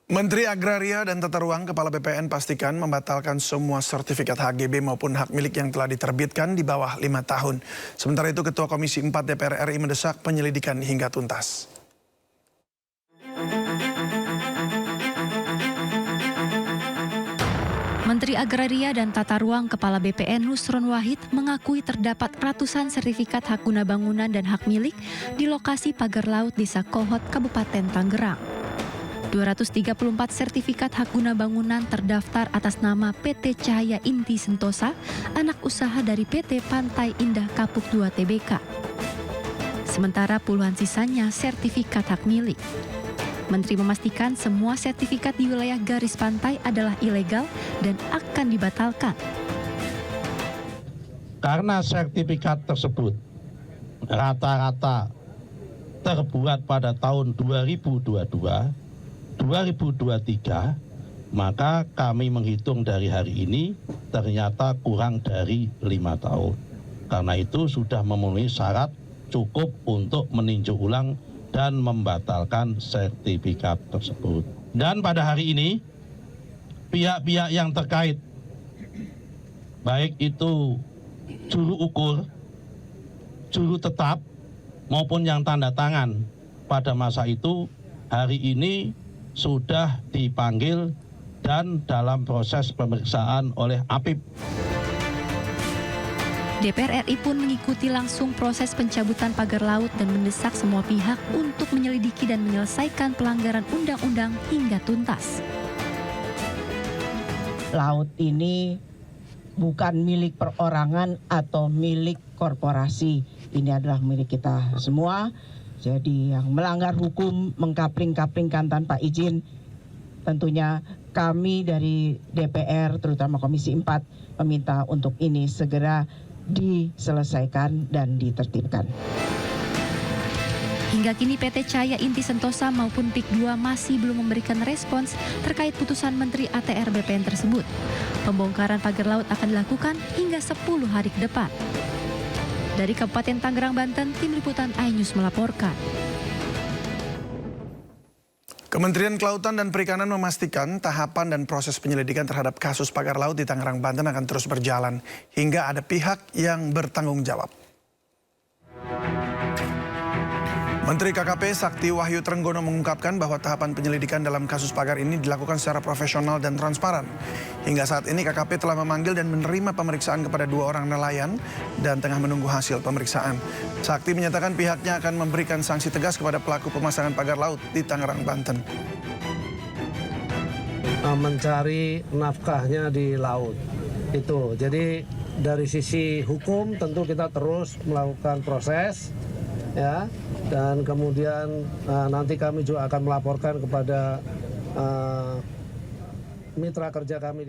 Menteri Agraria dan Tata Ruang Kepala BPN pastikan membatalkan semua sertifikat HGB maupun hak milik yang telah diterbitkan di bawah 5 tahun. Sementara itu Ketua Komisi 4 DPR RI mendesak penyelidikan hingga tuntas. Menteri Agraria dan Tata Ruang Kepala BPN Nusron Wahid mengakui terdapat ratusan sertifikat hak guna bangunan dan hak milik di lokasi pagar laut Desa Kohot, Kabupaten Tangerang. 234 sertifikat hak guna bangunan terdaftar atas nama PT Cahaya Inti Sentosa, anak usaha dari PT Pantai Indah Kapuk II Tbk. Sementara puluhan sisanya sertifikat hak milik. Menteri memastikan semua sertifikat di wilayah garis pantai adalah ilegal dan akan dibatalkan. Karena sertifikat tersebut rata-rata terbuat pada tahun 2022, 2023, maka kami menghitung dari hari ini ternyata kurang dari 5 tahun. Karena itu sudah memenuhi syarat cukup untuk meninjau ulang dan membatalkan sertifikat tersebut. Dan pada hari ini, pihak-pihak yang terkait, baik itu juru ukur, juru tetap, maupun yang tanda tangan pada masa itu, hari ini sudah dipanggil dan dalam proses pemeriksaan oleh APIP. DPR RI pun mengikuti langsung proses pencabutan pagar laut dan mendesak semua pihak untuk menyelidiki dan menyelesaikan pelanggaran undang-undang hingga tuntas. Laut ini bukan milik perorangan atau milik korporasi. Ini adalah milik kita semua. Jadi yang melanggar hukum, mengkapling-kaplingkan tanpa izin, tentunya kami dari DPR, terutama Komisi 4, meminta untuk ini segera diselesaikan dan ditertibkan. Hingga kini PT Cahaya Inti Sentosa maupun PIK 2 masih belum memberikan respons terkait putusan Menteri ATR BPN tersebut. Pembongkaran pagar laut akan dilakukan hingga 10 hari ke depan. Dari Kabupaten Tangerang, Banten, Tim Liputan iNews melaporkan. Kementerian Kelautan dan Perikanan memastikan tahapan dan proses penyelidikan terhadap kasus pagar laut di Tangerang, Banten akan terus berjalan hingga ada pihak yang bertanggung jawab. Menteri KKP Sakti Wahyu Trenggono mengungkapkan bahwa tahapan penyelidikan dalam kasus pagar ini dilakukan secara profesional dan transparan. Hingga saat ini KKP telah memanggil dan menerima pemeriksaan kepada 2 orang nelayan dan tengah menunggu hasil pemeriksaan. Sakti menyatakan pihaknya akan memberikan sanksi tegas kepada pelaku pemasangan pagar laut di Tangerang, Banten. Mencari nafkahnya di laut itu. Jadi dari sisi hukum tentu kita terus melakukan proses, ya. Dan kemudian nanti kami juga akan melaporkan kepada mitra kerja kami.